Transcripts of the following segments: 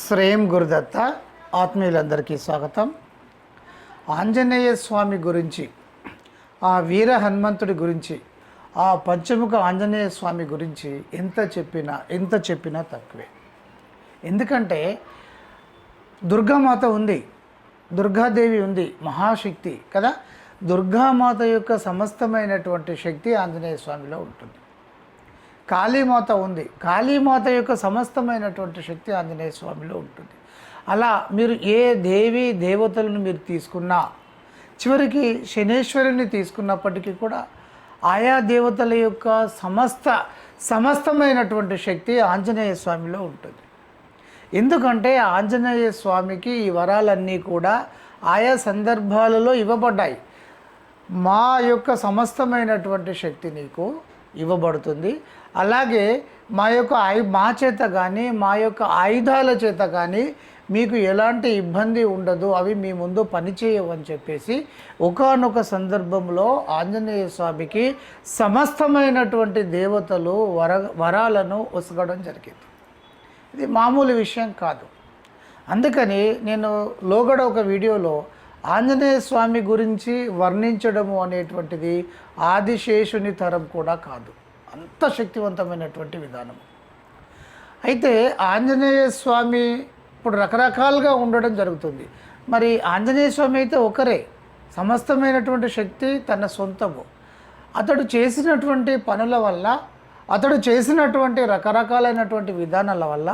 శ్రేయం గురుదత్త ఆత్మీయులందరికీ స్వాగతం. ఆంజనేయ స్వామి గురించి, ఆ వీర హనుమంతుడి గురించి, ఆ పంచముఖ ఆంజనేయ స్వామి గురించి ఎంత చెప్పినా తక్కువే. ఎందుకంటే దుర్గామాత ఉంది, దుర్గాదేవి ఉంది, మహాశక్తి కదా. దుర్గామాత యొక్క సమస్తమైనటువంటి శక్తి ఆంజనేయ స్వామిలో ఉంటుంది. కాళీమాత ఉంది, కాళీమాత యొక్క సమస్తమైనటువంటి శక్తి ఆంజనేయ స్వామిలో ఉంటుంది. అలా మీరు ఏ దేవి దేవతలను మీరు తీసుకున్నా, చివరికి శనేశ్వరుని తీసుకున్నప్పటికీ కూడా ఆయా దేవతల యొక్క సమస్తమైనటువంటి శక్తి ఆంజనేయ స్వామిలో ఉంటుంది. ఎందుకంటే ఆంజనేయ స్వామికి ఈ వరాలన్నీ కూడా ఆయా సందర్భాలలో ఇవ్వబడ్డాయి. మా యొక్క సమస్తమైనటువంటి శక్తి నీకు ఇవ్వబడుతుంది, అలాగే మా చేత కానీ మా యొక్క ఆయుధాల చేత కానీ మీకు ఎలాంటి ఇబ్బంది ఉండదు, అవి మీ ముందు పనిచేయవు అని చెప్పేసి ఒకానొక సందర్భంలో ఆంజనేయ స్వామికి సమస్తమైనటువంటి దేవతలు వరాలను ఒసగడం జరిగింది. ఇది మామూలు విషయం కాదు. అందుకని నేను లోగడ ఒక వీడియోలో ఆంజనేయ స్వామి గురించి వర్ణించడము అనేటువంటిది ఆదిశేషుని తరం కూడా కాదు, అంత శక్తివంతమైనటువంటి విధానం. అయితే ఆంజనేయ స్వామి ఇప్పుడు రకరకాలుగా ఉండడం జరుగుతుంది. మరి ఆంజనేయ స్వామి అయితే ఒకరే, సమస్తమైనటువంటి శక్తి తన సొంతము. అతడు చేసినటువంటి పనుల వల్ల, అతడు చేసినటువంటి రకరకాలైనటువంటి విధానాల వల్ల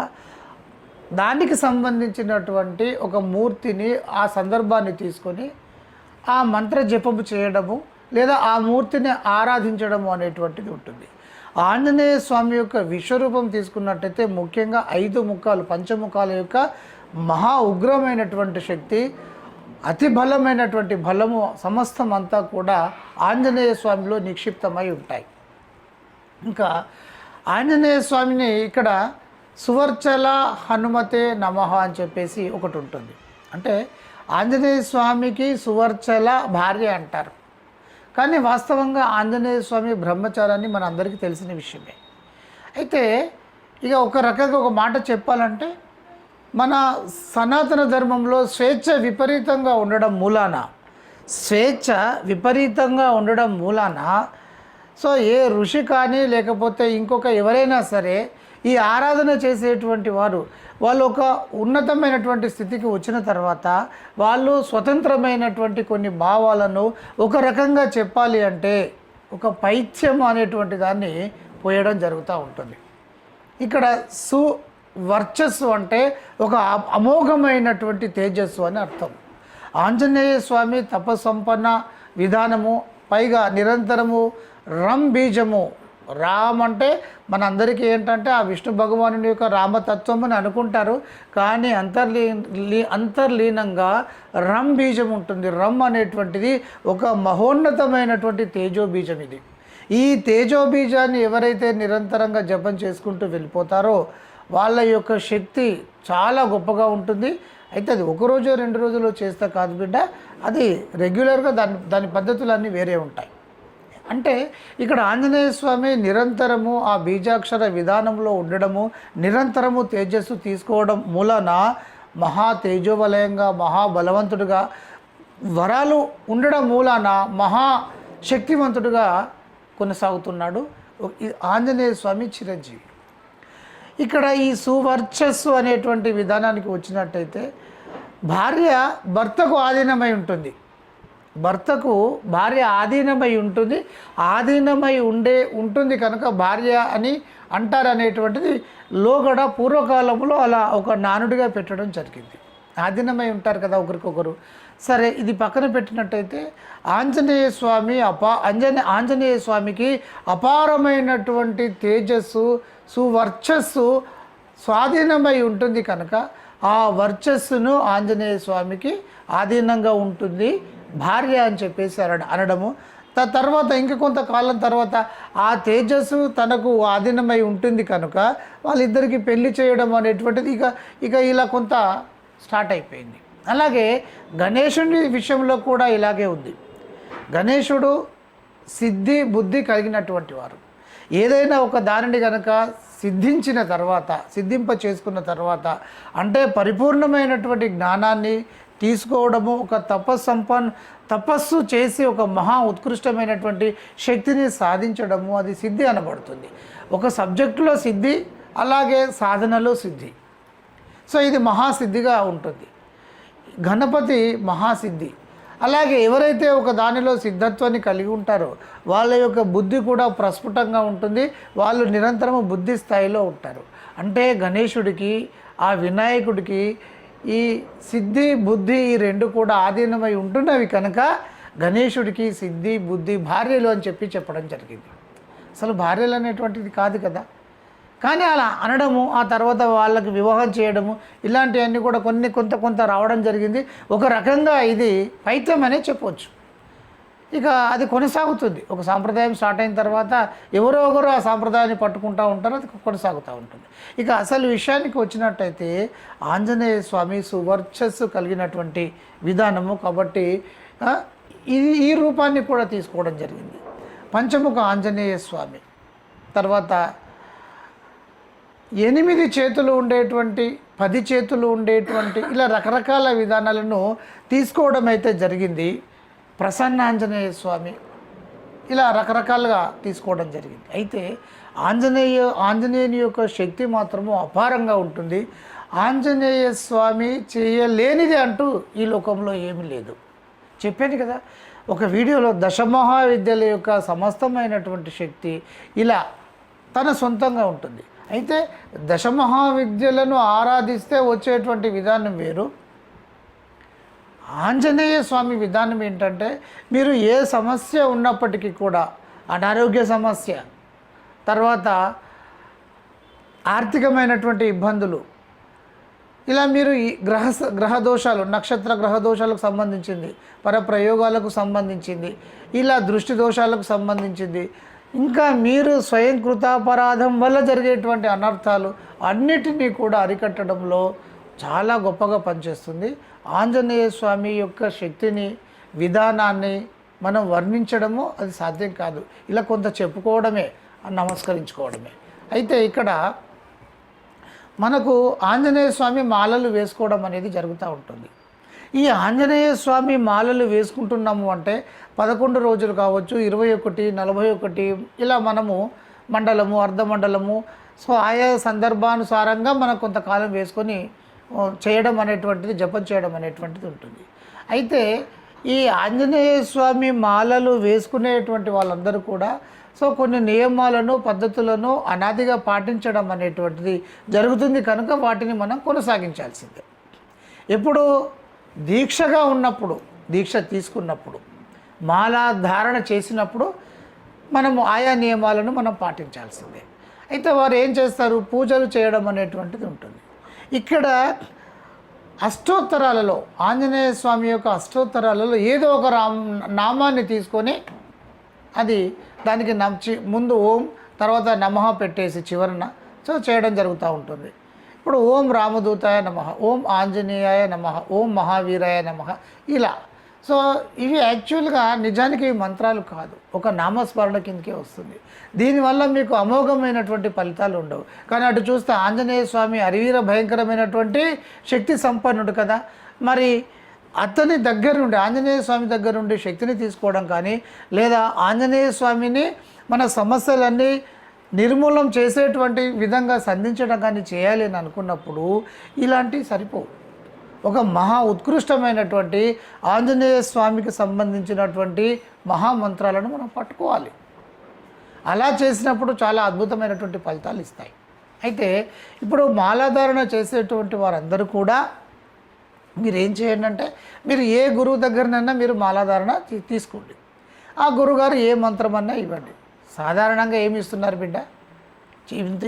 దానికి సంబంధించినటువంటి ఒక మూర్తిని, ఆ సందర్భాన్ని తీసుకొని ఆ మంత్ర జపము చేయడము లేదా ఆ మూర్తిని ఆరాధించడము అనేటువంటిది ఉంటుంది. ఆంజనేయ స్వామి యొక్క విశ్వరూపం తీసుకున్నట్టయితే ముఖ్యంగా 5 ముఖాలు, పంచముఖాల యొక్క మహా ఉగ్రమైనటువంటి శక్తి, అతి బలమైనటువంటి బలము సమస్తం అంతా కూడా ఆంజనేయ స్వామిలో నిక్షిప్తమై ఉంటాయి. ఇంకా ఆంజనేయ స్వామిని ఇక్కడ సువర్చల హనుమతే నమః అని చెప్పేసి ఒకటి ఉంటుంది. అంటే ఆంజనేయ స్వామికి సువర్చల భార్య అంటారు, కానీ వాస్తవంగా ఆంజనేయ స్వామి బ్రహ్మచారాన్ని మన అందరికీ తెలిసిన విషయమే. అయితే ఇక ఒక రకంగా ఒక మాట చెప్పాలంటే, మన సనాతన ధర్మంలో స్వేచ్ఛ విపరీతంగా ఉండడం మూలాన సో ఏ ఋషి కానీ లేకపోతే ఇంకొక ఎవరైనా సరే ఈ ఆరాధన చేసేటువంటి వాళ్ళు ఒక ఉన్నతమైనటువంటి స్థితికి వచ్చిన తర్వాత వాళ్ళు స్వతంత్రమైనటువంటి కొన్ని భావాలను ఒక రకంగా చెప్పాలి అంటే ఒక పైత్యం అనేటువంటి దాన్ని పోయడం జరుగుతూ ఉంటుంది. ఇక్కడ వర్చస్సు అంటే ఒక అమోఘమైనటువంటి తేజస్సు అని అర్థం. ఆంజనేయ స్వామి తపస్సంపన్న విధానము, పైగా నిరంతరము బీజము. రామ్ అంటే మనందరికీ ఏంటంటే ఆ విష్ణు భగవానుని యొక్క రామతత్వం అని అనుకుంటారు, కానీ అంతర్లీనంగా బీజం ఉంటుంది. అనేటువంటిది ఒక మహోన్నతమైనటువంటి తేజోబీజం. ఇది ఈ తేజోబీజాన్ని ఎవరైతే నిరంతరంగా జపం చేసుకుంటూ వెళ్ళిపోతారో వాళ్ళ యొక్క శక్తి చాలా గొప్పగా ఉంటుంది. అయితే అది 1 రోజు 2 రోజులు చేస్తే కాదు బిడ్డ, అది రెగ్యులర్గా దాని పద్ధతులన్నీ వేరే ఉంటాయి. అంటే ఇక్కడ ఆంజనేయ స్వామి నిరంతరము ఆ బీజాక్షర విధానంలో ఉండడము, నిరంతరము తేజస్సు తీసుకోవడం మూలన మహా తేజోవలయంగా, మహాబలవంతుడిగా, వరాలు ఉండడం మూలాన మహాశక్తివంతుడిగా కొనసాగుతున్నాడు ఆంజనేయ స్వామి చిరంజీవి. ఇక్కడ ఈ సువర్చస్సు అనేటువంటి విధానానికి వచ్చినట్టయితే భార్య భర్తకు ఆధీనమై ఉంటుంది, భార్య ఆధీనమై ఉంటుంది కనుక భార్య అని అంటారనేటువంటిది లోగడ పూర్వకాలంలో అలా ఒక నానుడిగా పెట్టడం జరిగింది. ఆధీనమై ఉంటారు కదా ఒకరికొకరు. సరే, ఇది పక్కన పెట్టినట్టయితే ఆంజనేయ స్వామికి అపారమైనటువంటి తేజస్సు, సువర్చస్సు స్వాధీనమై ఉంటుంది కనుక ఆ వర్చస్సును ఆంజనేయ స్వామికి ఆధీనంగా ఉంటుంది భార్య అని చెప్పేసి అనడము. తర్వాత ఇంక కొంతకాలం తర్వాత ఆ తేజస్సు తనకు ఆధీనమై ఉంటుంది కనుక వాళ్ళిద్దరికీ పెళ్లి చేయడం అనేటువంటిది ఇక ఇలా కొంత స్టార్ట్ అయిపోయింది. అలాగే గణేశుని విషయంలో కూడా ఇలాగే ఉంది. గణేశుడు సిద్ధి బుద్ధి కలిగినటువంటి వారు. ఏదైనా ఒక దానిని కనుక సిద్ధించిన తర్వాత, సిద్ధింప చేసుకున్న తర్వాత, అంటే పరిపూర్ణమైనటువంటి జ్ఞానాన్ని తీసుకోవడము, ఒక తపస్సు చేసి ఒక మహా ఉత్కృష్టమైనటువంటి శక్తిని సాధించడము, అది సిద్ధి అనబడుతుంది. ఒక సబ్జెక్టులో సిద్ధి, అలాగే సాధనలో సిద్ధి. సో ఇది మహాసిద్ధిగా ఉంటుంది. గణపతి మహాసిద్ధి. అలాగే ఎవరైతే ఒక దానిలో సిద్ధత్వాన్ని కలిగి ఉంటారో వాళ్ళ యొక్క బుద్ధి కూడా ప్రస్ఫుటంగా ఉంటుంది. వాళ్ళు నిరంతరము బుద్ధి స్థాయిలో ఉంటారు. అంటే గణేశుడికి, ఆ వినాయకుడికి ఈ సిద్ధి బుద్ధి ఈ రెండు కూడా ఆధీనమై ఉంటున్నవి కనుక గణేశుడికి సిద్ధి బుద్ధి భార్యలు అని చెప్పడం జరిగింది. అసలు భార్యలు అనేటువంటిది కాదు కదా, కానీ అలా అనడము, ఆ తర్వాత వాళ్ళకి వివాహం చేయడము, ఇలాంటివన్నీ కూడా కొంత రావడం జరిగింది. ఒక రకంగా ఇది పైత్యం అనే చెప్పవచ్చు. ఇక అది కొనసాగుతుంది. ఒక సాంప్రదాయం స్టార్ట్ అయిన తర్వాత ఎవరో ఒకరు ఆ సాంప్రదాయాన్ని పట్టుకుంటూ ఉంటారు, అది కొనసాగుతూ ఉంటుంది. ఇక అసలు విషయానికి వచ్చినట్టయితే ఆంజనేయ స్వామి సువర్చస్సు కలిగినటువంటి విధానము కాబట్టి ఈ రూపాన్ని కూడా తీసుకోవడం జరిగింది. పంచముఖ ఆంజనేయ స్వామి, తర్వాత 8 చేతులు ఉండేటువంటి, 10 చేతులు ఉండేటువంటి, ఇలా రకరకాల విధానాలను తీసుకోవడం అయితే జరిగింది. ప్రసన్నాంజనేయ స్వామి, ఇలా రకరకాలుగా తీసుకోవడం జరిగింది. అయితే ఆంజనేయుని యొక్క శక్తి మాత్రము అపారంగా ఉంటుంది. ఆంజనేయ స్వామి చేయలేనిది అంటూ ఈ లోకంలో ఏమీ లేదు. చెప్పాను కదా ఒక వీడియోలో, దశమహావిద్యల యొక్క సమస్తమైనటువంటి శక్తి ఇలా తన సొంతంగా ఉంటుంది. అయితే దశమహావిద్యలను ఆరాధిస్తే వచ్చేటువంటి విధానం వేరు. ఆంజనేయ స్వామి విధానం ఏంటంటే, మీరు ఏ సమస్య ఉన్నప్పటికీ కూడా, అనారోగ్య సమస్య, తర్వాత ఆర్థికమైనటువంటి ఇబ్బందులు, ఇలా మీరు ఈ గ్రహ దోషాలు, నక్షత్ర గ్రహ దోషాలకు సంబంధించింది, పరప్రయోగాలకు సంబంధించింది, ఇలా దృష్టి దోషాలకు సంబంధించింది, ఇంకా మీరు స్వయం కృతాపరాధం వల్ల జరిగేటువంటి అనర్థాలు అన్నిటినీ కూడా అరికట్టడంలో చాలా గొప్పగా పనిచేస్తుంది. ఆంజనేయ స్వామి యొక్క శక్తిని, విధానాన్ని మనం వర్ణించడము అది సాధ్యం కాదు. ఇలా కొంత చెప్పుకోవడమే, నమస్కరించుకోవడమే. అయితే ఇక్కడ మనకు ఆంజనేయ స్వామి మాలలు వేసుకోవడం అనేది జరుగుతూ ఉంటుంది. ఈ ఆంజనేయ స్వామి మాలలు వేసుకుంటున్నాము అంటే 11 రోజులు కావచ్చు, 21, 41, ఇలా మనము మండలము, అర్ధమండలము, సో ఆయా సందర్భానుసారంగా మనం కొంతకాలం వేసుకొని చేయడం అనేటువంటిది, జపం చేయడం అనేటువంటిది ఉంటుంది. అయితే ఈ ఆంజనేయ స్వామి మాలలు వేసుకునేటువంటి వాళ్ళందరూ కూడా సో కొన్ని నియమాలను, పద్ధతులను అనాదిగా పాటించడం అనేటువంటిది జరుగుతుంది కనుక వాటిని మనం కొనసాగించాల్సిందే. ఎప్పుడు దీక్షగా ఉన్నప్పుడు, దీక్ష తీసుకున్నప్పుడు, మాలా ధారణ చేసినప్పుడు మనము ఆయా నియమాలను మనం పాటించాల్సిందే. అయితే వారు ఏం చేస్తారు, పూజలు చేయడం అనేటువంటిది ఉంటుంది. ఇక్కడ అష్టోత్తరాలలో, ఆంజనేయ స్వామి యొక్క అష్టోత్తరాలలో ఏదో ఒక నామాన్ని తీసుకొని అది దానికి ముందు ఓం, తర్వాత నమః పెట్టేసి చివరన సో చేయడం జరుగుతూ ఉంటుంది. ఇప్పుడు ఓం రామదూతాయ నమః, ఓం ఆంజనేయాయ నమః, ఓం మహావీరాయ నమః, ఇలా. సో ఇవి యాక్చువల్గా నిజానికి మంత్రాలు కాదు, ఒక నామస్మరణ కిందకే వస్తుంది. దీనివల్ల మీకు అమోఘమైనటువంటి ఫలితాలు ఉండవు. కానీ అటు చూస్తే ఆంజనేయ స్వామి అరివీర భయంకరమైనటువంటి శక్తి సంపన్నుడు కదా, మరి అతని దగ్గర నుండి, ఆంజనేయ స్వామి దగ్గర నుండి శక్తిని తీసుకోవడం కానీ, లేదా ఆంజనేయ స్వామిని మన సమస్యలన్నీ నిర్మూలన చేసేటువంటి విధంగా సంధించడం కానీ చేయాలి అని అనుకున్నప్పుడు ఇలాంటివి సరిపోవు. ఒక మహా ఉత్కృష్టమైనటువంటి ఆంజనేయ స్వామికి సంబంధించినటువంటి మహామంత్రాలను మనం పట్టుకోవాలి. అలా చేసినప్పుడు చాలా అద్భుతమైనటువంటి ఫలితాలు ఇస్తాయి. అయితే ఇప్పుడు మాలాధారణ చేసేటువంటి వారందరూ కూడా మీరు ఏం చేయండి అంటే, మీరు ఏ గురువు దగ్గరనైనా మీరు మాలాధారణ తీసుకోండి. ఆ గురువుగారు ఏ మంత్రం అన్నా ఇవ్వండి. సాధారణంగా ఏమి ఇస్తున్నారు బిడ్డ,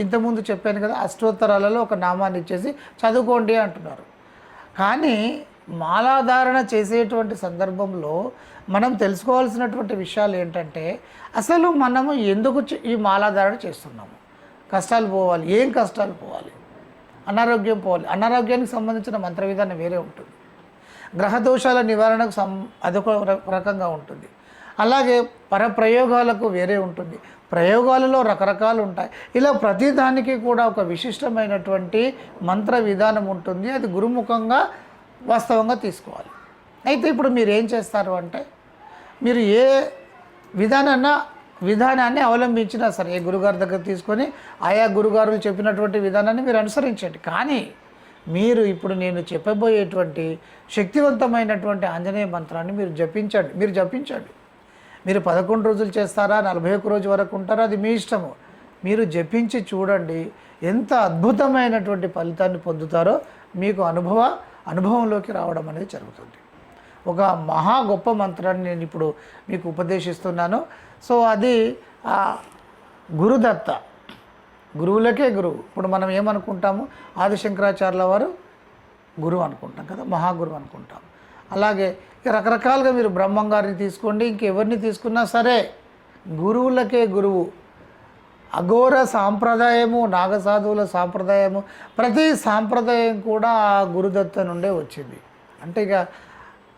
ఇంతకుముందు చెప్పాను కదా, అష్టోత్తరాలలో ఒక నామాన్ని ఇచ్చేసి చదువుకోండి అంటున్నారు. కానీ మాలాధారణ చేసేటువంటి సందర్భంలో మనం తెలుసుకోవాల్సినటువంటి విషయాలు ఏంటంటే, అసలు మనము ఎందుకు ఈ మాలాధారణ చేస్తున్నాము? కష్టాలు పోవాలి. ఏం కష్టాలు పోవాలి? అనారోగ్యం పోవాలి. అనారోగ్యానికి సంబంధించిన మంత్ర విధానం వేరే ఉంటుంది. గ్రహదోషాల నివారణకు అదొక రకంగా ఉంటుంది. అలాగే పరప్రయోగాలకు వేరే ఉంటుంది, ప్రయోగాలలో రకరకాలు ఉంటాయి. ఇలా ప్రతిదానికి కూడా ఒక విశిష్టమైనటువంటి మంత్ర విధానం ఉంటుంది. అది గురుముఖంగా వాస్తవంగా తీసుకోవాలి. అయితే ఇప్పుడు మీరు ఏం చేస్తారు అంటే, మీరు ఏ విధానాన్ని అవలంబించినా సరే, ఏ గురుగారి దగ్గర తీసుకొని ఆయా గురుగారులు చెప్పినటువంటి విధానాన్ని మీరు అనుసరించండి. కానీ మీరు ఇప్పుడు నేను చెప్పబోయేటువంటి శక్తివంతమైనటువంటి ఆంజనేయ మంత్రాన్ని మీరు జపించండి. మీరు 11 రోజులు చేస్తారా, 41 రోజు వరకు ఉంటారా, అది మీ ఇష్టము. మీరు జపించి చూడండి, ఎంత అద్భుతమైనటువంటి ఫలితాన్ని పొందుతారో మీకు అనుభవంలోకి రావడం అనేది జరుగుతుంది. ఒక మహా గొప్ప మంత్రాన్ని నేను ఇప్పుడు మీకు ఉపదేశిస్తున్నాను. సో అది గురుదత్త, గురువులకే గురువు. ఇప్పుడు మనం ఏమనుకుంటాము, ఆదిశంకరాచార్యుల వారు గురువు అనుకుంటాం కదా, మహాగురువు అనుకుంటాం. అలాగే రకరకాలుగా మీరు బ్రహ్మంగారిని తీసుకోండి, ఇంకెవరిని తీసుకున్నా సరే గురువులకే గురువు. అఘోర సాంప్రదాయము, నాగసాధువుల సాంప్రదాయము, ప్రతి సాంప్రదాయం కూడా ఆ గురుదత్త నుండే వచ్చింది. అంటే ఇక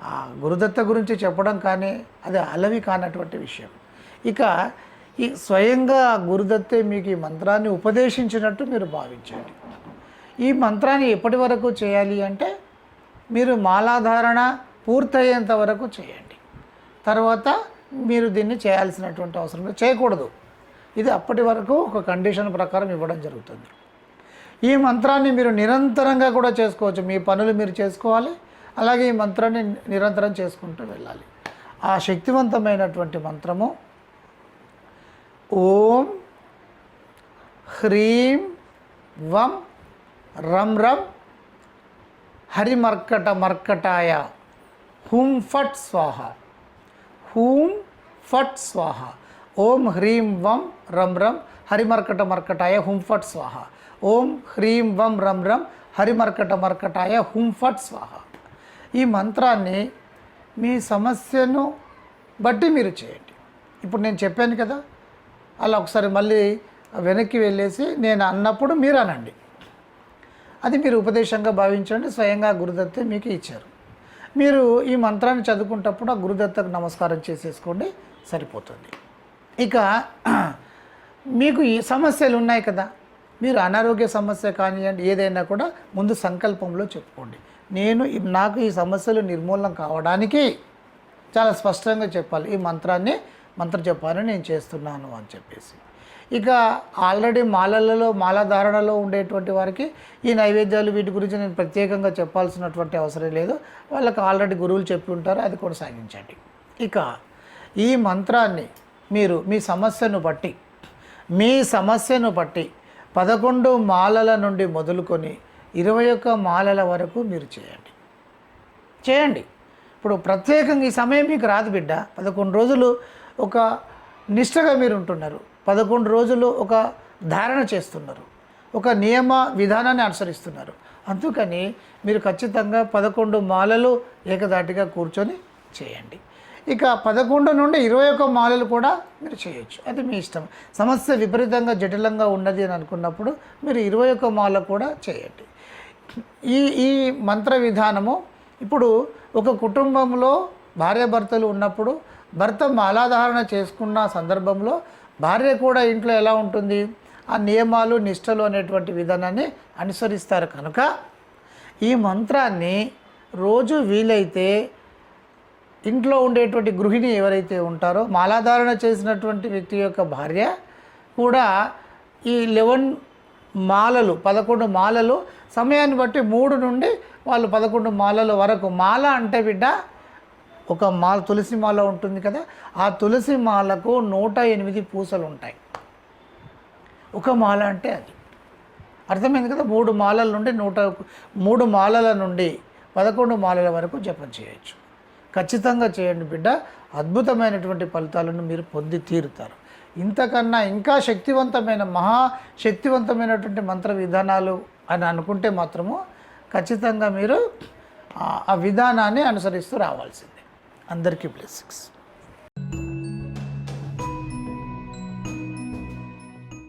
ఆ గురుదత్త గురించి చెప్పడం కానీ అది అలవి కానటువంటి విషయం. ఇక ఈ స్వయంగా గురుదత్తే మీకు ఈ మంత్రాన్ని ఉపదేశించినట్టు మీరు భావించండి. ఈ మంత్రాన్ని ఎప్పటి వరకు చేయాలి అంటే, మీరు మాలాధారణ పూర్తయ్యేంత వరకు చేయండి. తర్వాత మీరు దీన్ని చేయాల్సినటువంటి అవసరం చేయకూడదు. ఇది అప్పటి వరకు ఒక కండిషన్ ప్రకారం ఇవ్వడం జరుగుతుంది. ఈ మంత్రాన్ని మీరు నిరంతరంగా కూడా చేసుకోవచ్చు. మీ పనులు మీరు చేసుకోవాలి, అలాగే ఈ మంత్రాన్ని నిరంతరం చేసుకుంటూ వెళ్ళాలి. ఆ శక్తివంతమైనటువంటి మంత్రము ఓం హ్రీం వం రం రం హరిమర్కటాయ హూం ఫట్ స్వాహ. హూం ఫట్ స్వాహ. ఓం హ్రీం వం రం రం హరిమర్కటాయ హూం ఫట్ స్వాహ. ఓం హ్రీం వం రం రం హరిమర్కటాయ హూం ఫట్ స్వాహ. ఈ మంత్రాన్ని మీ సమస్యను బట్టి మీరు చేయండి. ఇప్పుడు నేను చెప్పాను కదా, అలా ఒకసారి మళ్ళీ వెనక్కి వెళ్ళేసి నేను అన్నప్పుడు మీరు అనండి. అది మీరు ఉపదేశంగా భావించండి. స్వయంగా గురుదత్తే మీకు ఇచ్చారు. మీరు ఈ మంత్రాన్ని చదువుకుంటప్పుడు ఆ గురుదత్తకు నమస్కారం చేసేసుకోండి, సరిపోతుంది. ఇక మీకు ఈ సమస్యలు ఉన్నాయి కదా, మీరు అనారోగ్య సమస్య కానివ్వండి, ఏదైనా కూడా ముందు సంకల్పంలో చెప్పుకోండి. నాకు ఈ సమస్యలు నిర్మూలన కావడానికి చాలా స్పష్టంగా చెప్పాలి, ఈ మంత్ర జపాన్ని నేను చేస్తున్నాను అని చెప్పేసి. ఇక ఆల్రెడీ మాలాధారణలో ఉండేటువంటి వారికి ఈ నైవేద్యాలు వీటి గురించి నేను ప్రత్యేకంగా చెప్పాల్సినటువంటి అవసరం లేదు. వాళ్ళకి ఆల్రెడీ గురువులు చెప్పి ఉంటారు, అది కొనసాగించండి. ఇక ఈ మంత్రాన్ని మీరు మీ సమస్యను బట్టి 11 మాలల నుండి మొదలుకొని 21 మాలల వరకు మీరు చేయండి. ఇప్పుడు ప్రత్యేకంగా ఈ సమయం మీకు రాదు బిడ్డ. 11 రోజులు ఒక నిష్టగా మీరు ఉంటున్నారు, 11 రోజులు ఒక ధారణ చేస్తున్నారు, ఒక నియమ విధానాన్ని అనుసరిస్తున్నారు. అందుకని మీరు ఖచ్చితంగా 11 మాలలు ఏకదాటిగా కూర్చొని చేయండి. ఇక 11 నుండి 21 మాలలు కూడా మీరు చేయొచ్చు, అది మీ ఇష్టం. సమస్య విపరీతంగా జటిలంగా ఉన్నది అని అనుకున్నప్పుడు మీరు 21 మాల కూడా చేయండి. ఈ మంత్ర విధానము ఇప్పుడు ఒక కుటుంబంలో భార్యాభర్తలు ఉన్నప్పుడు భర్త మాలాధారణ చేసుకున్న సందర్భంలో భార్య కూడా ఇంట్లో ఎలా ఉంటుంది, ఆ నియమాలు నిష్టలు అనేటువంటి విధానాన్ని అనుసరిస్తారు. కనుక ఈ మంత్రాన్ని రోజు వీలైతే ఇంట్లో ఉండేటువంటి గృహిణి ఎవరైతే ఉంటారో, మాలాధారణ చేసినటువంటి వ్యక్తి యొక్క భార్య కూడా ఈ 11 మాలలు సమయాన్ని బట్టి 3 నుండి వాళ్ళు 11 మాలల వరకు. మాల అంటే బిడ్డ ఒక తులసి మాల ఉంటుంది కదా, ఆ తులసి మాలకు 108 పూసలు ఉంటాయి. ఒక మాల అంటే అది అర్థమైంది కదా. 3 మాలల నుండి 3 మాలల నుండి 11 మాలల వరకు జపం చేయొచ్చు. ఖచ్చితంగా చేయండి బిడ్డ, అద్భుతమైనటువంటి ఫలితాలను మీరు పొంది తీరుతారు. ఇంతకన్నా ఇంకా మహాశక్తివంతమైనటువంటి మంత్ర విధానాలు అని అనుకుంటే మాత్రము ఖచ్చితంగా మీరు ఆ విధానాన్ని అనుసరిస్తూ రావాల్సిందే. అందరికీ బ్లెస్సింగ్స్.